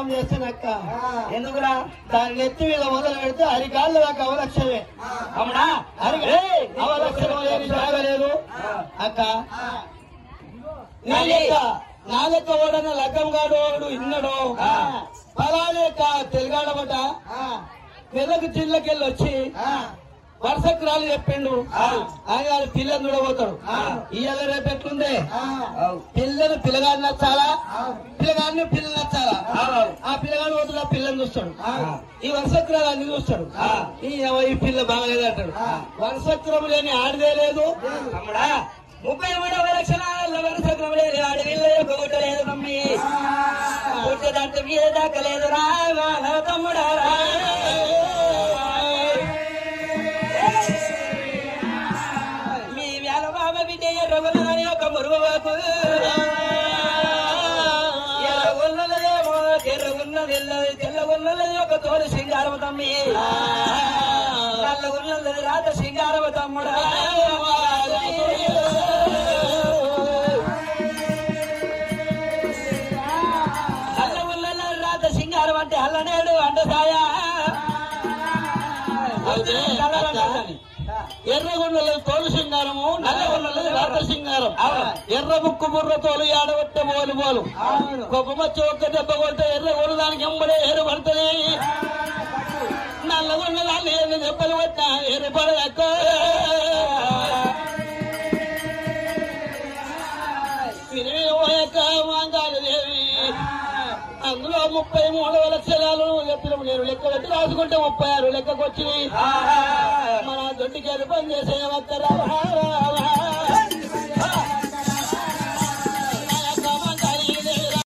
పని చేస్తానక్క. ఎందుకురా దాని నెత్తి మీద మొదలు పెడితే అరికాళ్ళు దాకా అవలక్షమే. అవునా అవలక్షణం లేని తాగలేదు అక్క. నా లెక్క ఓడన లగ్గం కాడు వాడు ఇన్నడు ఫలానే తెలుగాడబట మెదకు జిల్లకెళ్ళి వచ్చి వర్షక్రాలు చెప్పిండు. ఆయన పిల్లని చూడబోతాడు. ఇవాళ రేపు ఎట్లుందే పిల్లని పిల్లగాడు నచ్చాలా, పిల్లగాడిని పిల్లలు నచ్చాలా. ఆ పిల్లగాడు పోతున్నా పిల్లని చూస్తాడు, ఈ వర్షక్రాలు అన్ని చూస్తాడు. ఈ పిల్ల బాగలేదు అంటాడు. వర్షక్రమం లేని ఆడిదే లేదు. 33 లక్షల వర్షక్రమం లేదు, ఆడవిల్లేదు కొట్టలేదు మమ్మీ కొట్టేదంటే మీద దక్కలేదు రా తమ్ముడా. మీ వేల బాబ బిడ్డ ఎర్రగొన్నదని ఒక మురుగు ఎర్రగొన్నదేమో తెర్రగొన్నది తెల్లగొన్నది ఒక తోలు సింగారమ తమ్మి నల్లగొన్నది రాత సింగారమ తమ్ముడా. సింగారం అంటే అల్లనేడు అండసాయ ఎర్రగొండల తోలు సింగారము, నల్లగొండల రాత సింగారం. ఎర్ర ముక్కు బుర్ర తోలు ఆడబట్టే బోలు బోలు గొప్ప మచ్చి ఒక్క దెబ్బ కొడితే ఎర్రగొండ దానికి ఎంబడే ఎర్ర పడుతుంది. నల్లగొండ దాన్ని ఎర్ర దెబ్బలు పట్టినా ఎర్ర పడక మాంగాలు దేవి. అందులో 33 లక్షలు చెప్పిన నేను లెక్క పెట్టి రాసుకుంటే 36 లెక్కకు వచ్చినాయి. మన దొడ్డికి పని చేసే వద్దరా